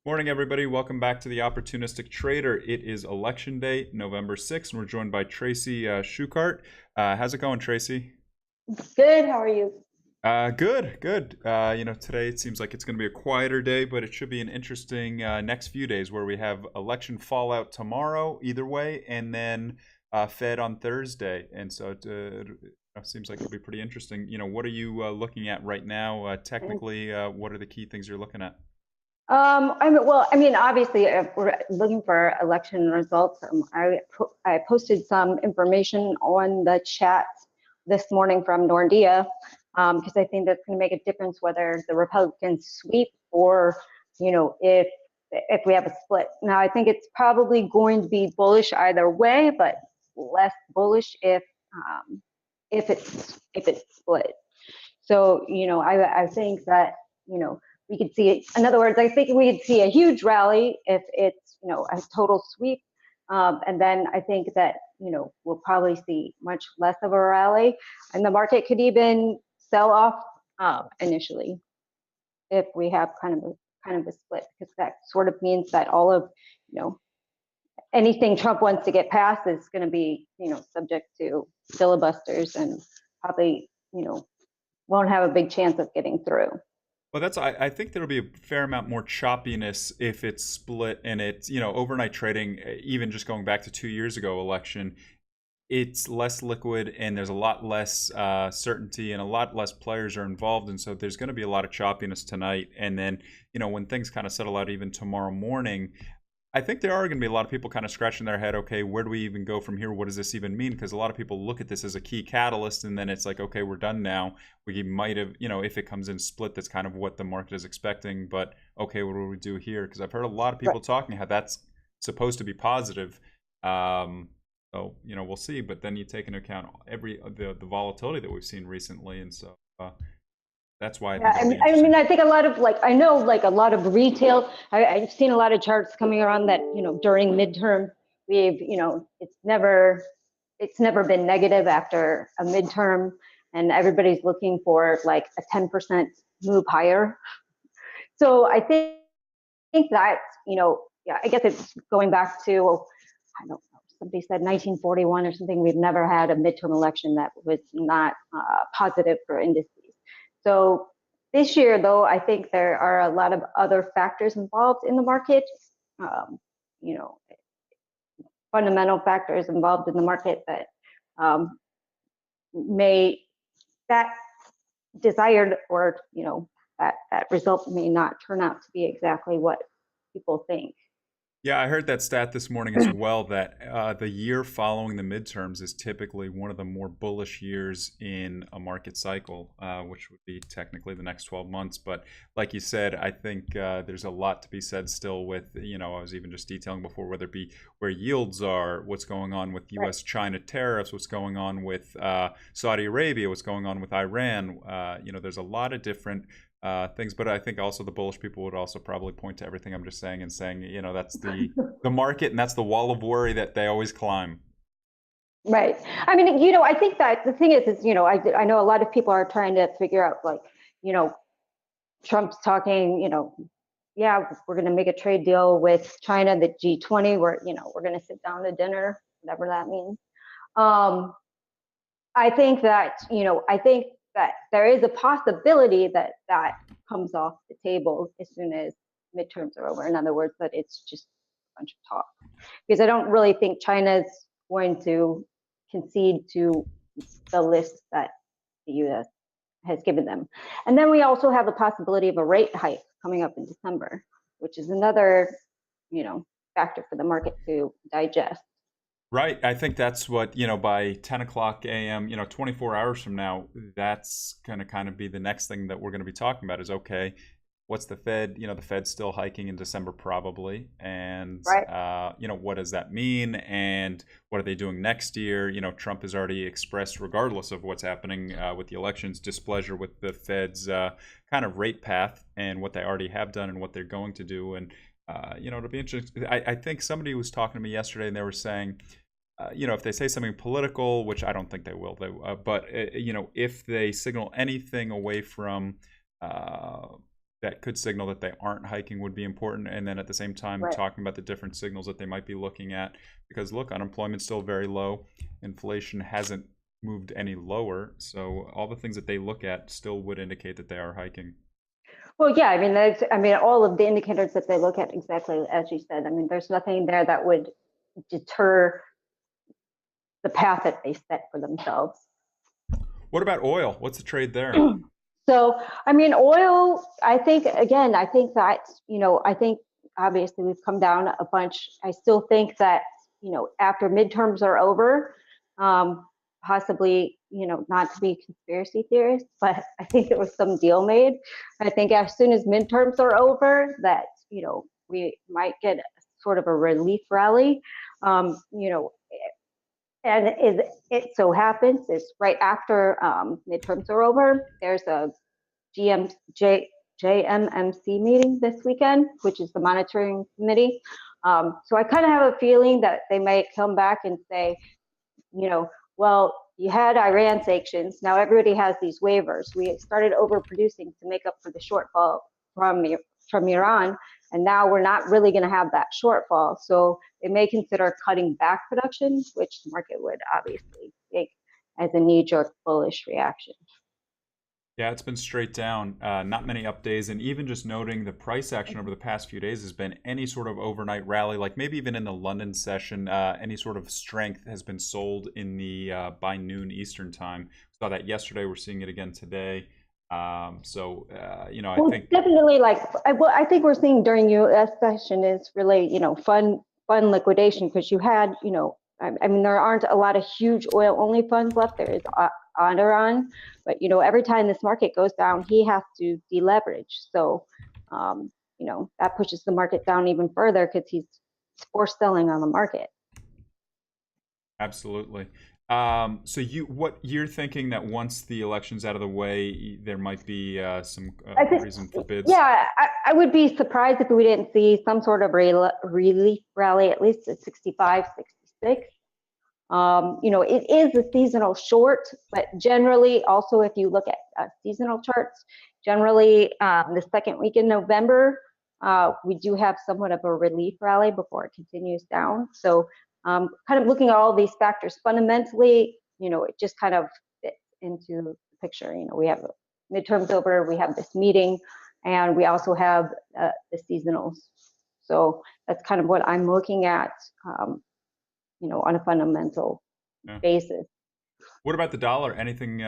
Morning, everybody. Welcome back to the Opportunistic Trader. It is election day, November 6th, and we're joined by Tracy Shuchart. How's it going, Tracy? Good. How are you? Good. Today it seems like it's going to be a quieter day, but it should be an interesting next few days where we have election fallout tomorrow, either way, and then Fed on Thursday. And so it seems like it'll be pretty interesting. What are you looking at right now? Technically, what are the key things you're looking at? Obviously, if we're looking for election results. I posted some information on the chat this morning from Nordea because I think that's going to make a difference whether the Republicans sweep or, if we have a split. Now, I think it's probably going to be bullish either way, but less bullish if it's split. So, I think that, we could see it. In other words, I think we could see a huge rally if it's, a total sweep. And then I think that, we'll probably see much less of a rally, and the market could even sell off initially if we have kind of a split, because that sort of means that all of, anything Trump wants to get passed is going to be, subject to filibusters and probably, won't have a big chance of getting through. Well, I think there'll be a fair amount more choppiness if it's split and it's, overnight trading, even just going back to 2 years ago election, it's less liquid and there's a lot less certainty and a lot less players are involved. And so there's going to be a lot of choppiness tonight. And then, when things kind of settle out even tomorrow morning, I think there are going to be a lot of people kind of scratching their head. Okay, where do we even go from here? What does this even mean? Because a lot of people look at this as a key catalyst, and then it's like, okay, we're done now. We might have, if it comes in split, that's kind of what the market is expecting. But okay, what do we do here? Because I've heard a lot of people talking how that's supposed to be positive. So we'll see. But then you take into account the volatility that we've seen recently, and so that's why I Yeah, think it'll be interesting. I think a lot of I know a lot of retail. I've seen a lot of charts coming around that during midterm we've it's never been negative after a midterm, and everybody's looking for like a 10% move higher. So I think that yeah, I guess it's going back to, I don't know, somebody said 1941 or something. We've never had a midterm election that was not positive for indices. So this year, though, I think there are a lot of other factors involved in the market, um, you know, fundamental factors involved in the market that um, may, that desired, or, that result may not turn out to be exactly what people think. Yeah, I heard that stat this morning as well that the year following the midterms is typically one of the more bullish years in a market cycle, which would be technically the next 12 months. But like you said, I think there's a lot to be said still with, I was even just detailing before, whether it be where yields are, what's going on with Right. US-China tariffs, what's going on with Saudi Arabia, what's going on with Iran. There's a lot of different things. But I think also the bullish people would also probably point to everything I'm just saying and saying, that's the market and that's the wall of worry that they always climb. Right. I think that the thing is, I know a lot of people are trying to figure out, you know, Trump's talking, yeah, we're going to make a trade deal with China, the G20, where, we're going to sit down to dinner, whatever that means. Um, I think that there is a possibility that that comes off the table as soon as midterms are over. In other words, that it's just a bunch of talk, because I don't really think China's going to concede to the list that the U.S. has given them. And then we also have the possibility of a rate hike coming up in December, which is another, factor for the market to digest. Right. I think that's what, by 10 o'clock a.m., 24 hours from now, that's going to kind of be the next thing that we're going to be talking about is, okay, what's the Fed? The Fed's still hiking in December probably. And, Right. what does that mean? And what are they doing next year? Trump has already expressed, regardless of what's happening with the elections, displeasure with the Fed's kind of rate path and what they already have done and what they're going to do. And, it'll be interesting. I think somebody was talking to me yesterday and they were saying, if they say something political, which I don't think they will, but if they signal anything away from that could signal that they aren't hiking would be important. And then at the same time, Right. talking about the different signals that they might be looking at. Because look, unemployment's still very low. Inflation hasn't moved any lower. So all the things that they look at still would indicate that they are hiking. Well, yeah, I mean, all of the indicators that they look at, exactly as you said. I mean, there's nothing there that would deter the path that they set for themselves. What about oil? What's the trade there? So, I mean, oil, I think, again, I think that, I think obviously we've come down a bunch. I still think that, after midterms are over, possibly, not to be conspiracy theorist, but I think there was some deal made. I think as soon as midterms are over, that, we might get sort of a relief rally. And it so happens is right after midterms are over, there's a JMMC meeting this weekend, which is the monitoring committee. So I kind of have a feeling that they might come back and say, well, you had Iran sanctions. Now everybody has these waivers. We started overproducing to make up for the shortfall from Iran, and now we're not really going to have that shortfall. So they may consider cutting back production, which the market would obviously take as a knee-jerk bullish reaction. Yeah, it's been straight down. Not many up days, and even just noting the price action over the past few days has been any sort of overnight rally, like maybe even in the London session, any sort of strength has been sold in the by noon Eastern time. We saw that yesterday. We're seeing it again today. I think Definitely, what I think we're seeing during U.S. session is really, fund liquidation, because you had, I mean, there aren't a lot of huge oil only funds left. There is Enron, but every time this market goes down, he has to deleverage. So, that pushes the market down even further because he's forced selling on the market. absolutely. So what you're thinking that once the election's out of the way, there might be some reason for bids? Yeah, I would be surprised if we didn't see some sort of relief rally, at least at 65, 66. It is a seasonal short, but generally, also if you look at seasonal charts, generally the second week in November, we do have somewhat of a relief rally before it continues down. So kind of looking at all these factors, fundamentally, it just kind of fits into the picture. We have midterms over, we have this meeting, and we also have the seasonals. So that's kind of what I'm looking at. On a fundamental basis. What about the dollar? Anything?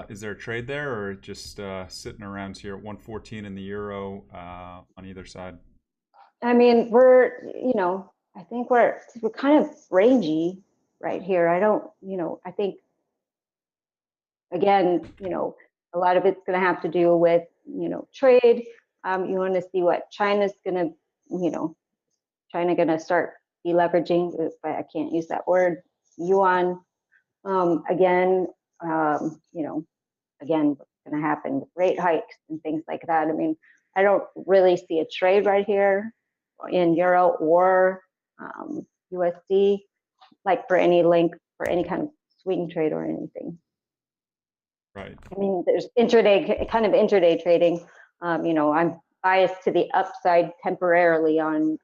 Is there a trade there, or just sitting around here at 114 in the euro on either side? I mean, I think we're kind of rangy right here. I don't, I think again, a lot of it's going to have to do with trade. You want to see what China's going to, China going to start deleveraging. I can't use that word. Yuan. Again, again, what's going to happen with rate hikes and things like that. I mean, I don't really see a trade right here in euro or USD, like for any link for any kind of swing trade or anything. Right. I mean, there's intraday trading. I'm biased to the upside temporarily on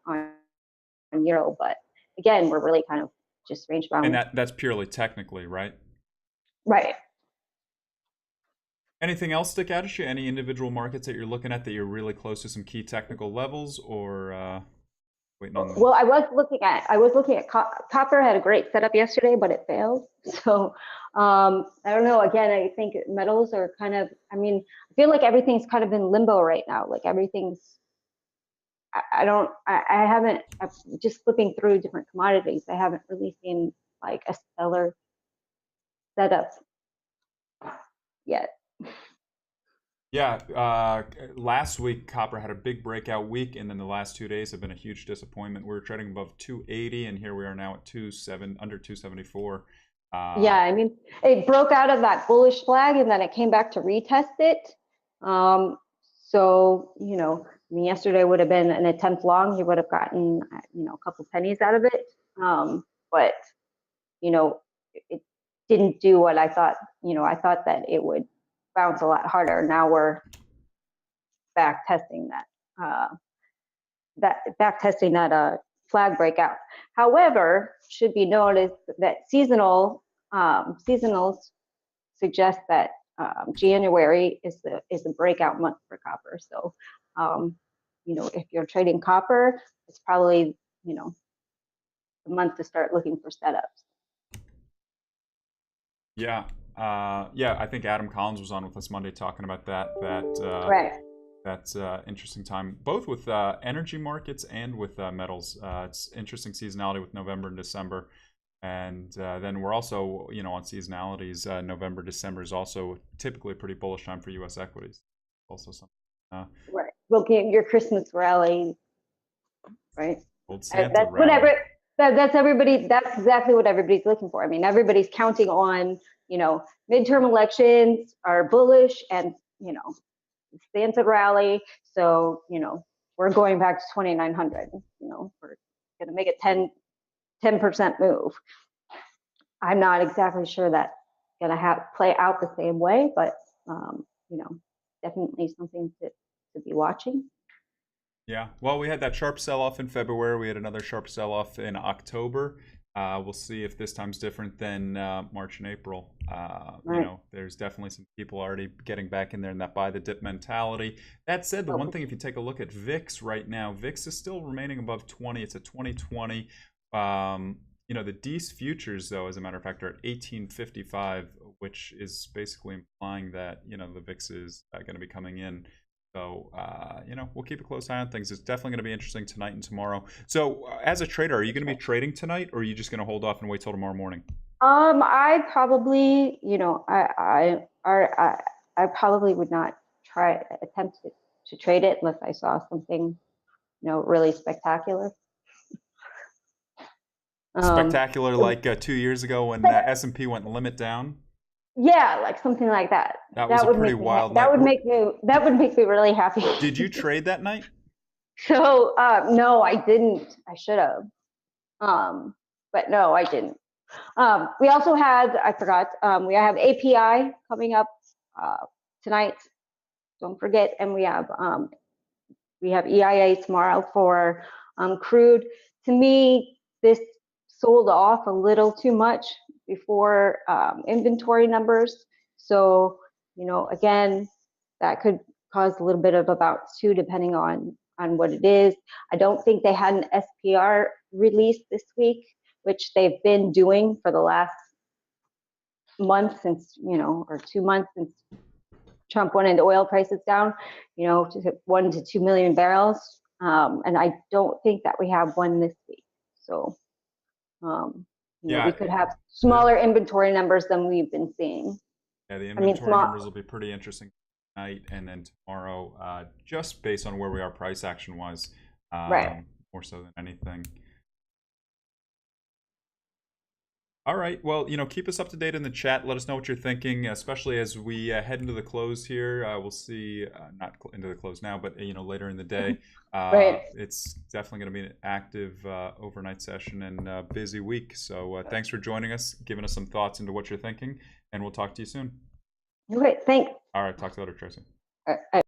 euro, but again, we're really kind of just range bound. And that's purely technically, right? Right. Anything else stick out at you? Any individual markets that you're looking at that you're really close to some key technical levels, or waiting on them? Well, I was looking at copper had a great setup yesterday, but it failed. So I don't know. Again, I think metals are kind of. I mean, I feel like everything's kind of in limbo right now. Like everything's. I haven't. I'm just flipping through different commodities. I haven't really seen like a stellar setup yet. Yeah, last week copper had a big breakout week, and then the last 2 days have been a huge disappointment. We were trading above 280, and here we are now at under 274. Yeah, I mean, it broke out of that bullish flag, and then it came back to retest it. So I mean, yesterday would have been an attempt long. He would have gotten a couple pennies out of it, but it didn't do what I thought. I thought that it would bounce a lot harder. Now we're back testing that flag breakout. However, should be noticed that seasonals suggest that January is the breakout month for copper. So, if you're trading copper, it's probably the month to start looking for setups. Yeah. I think Adam Collins was on with us Monday talking about that. Right. That's interesting time, both with energy markets and with metals. It's interesting seasonality with November and December. And then we're also, on seasonalities, November, December is also typically a pretty bullish time for U.S. equities. Also something. Right. Looking at your Christmas rally, right? Old Santa rally. That's everybody. That's exactly what everybody's looking for. I mean, everybody's counting on, midterm elections are bullish and, Santa rally. So, we're going back to 2,900. We're going to make a 10% move. I'm not exactly sure that's going to play out the same way, but definitely something to be watching. Yeah, well, we had that sharp sell-off in February. We had another sharp sell-off in October. We'll see if this time's different than March and April. Right. There's definitely some people already getting back in there in that buy the dip mentality. That said, the one thing, if you take a look at VIX right now, VIX is still remaining above 20. It's at 2020. The DEES futures, though, as a matter of fact, are at 1855, which is basically implying that, the VIX is going to be coming in. So, we'll keep a close eye on things. It's definitely going to be interesting tonight and tomorrow. So, as a trader, are you going to be trading tonight, or are you just going to hold off and wait till tomorrow morning? I probably, I probably would not attempt to trade it unless I saw something, really spectacular. Spectacular, like 2 years ago when S&P went limit down. Yeah, like something like that. That was a pretty wild night. That would make me really happy. Did you trade that night? So no, I didn't. I should have. But no, I didn't. We also had, I forgot, we have API coming up tonight. Don't forget, and we have EIA tomorrow for crude. To me, this sold off a little too much before inventory numbers. So, again, that could cause a little bit of a bounce too, depending on what it is. I don't think they had an SPR release this week, which they've been doing for the last month since, or 2 months since Trump wanted oil prices down, to 1 to 2 million barrels. And I don't think that we have one this week. So, we could have smaller inventory numbers than we've been seeing. Yeah, the inventory numbers will be pretty interesting tonight and then tomorrow, just based on where we are price action wise, right. More so than anything. All right. Well, keep us up to date in the chat. Let us know what you're thinking, especially as we head into the close here. We'll see, not into the close now, but later in the day. Right. It's definitely going to be an active overnight session and busy week. So thanks for joining us, giving us some thoughts into what you're thinking, and we'll talk to you soon. Great. Thanks. All right. Talk to you later, Tracy. All right.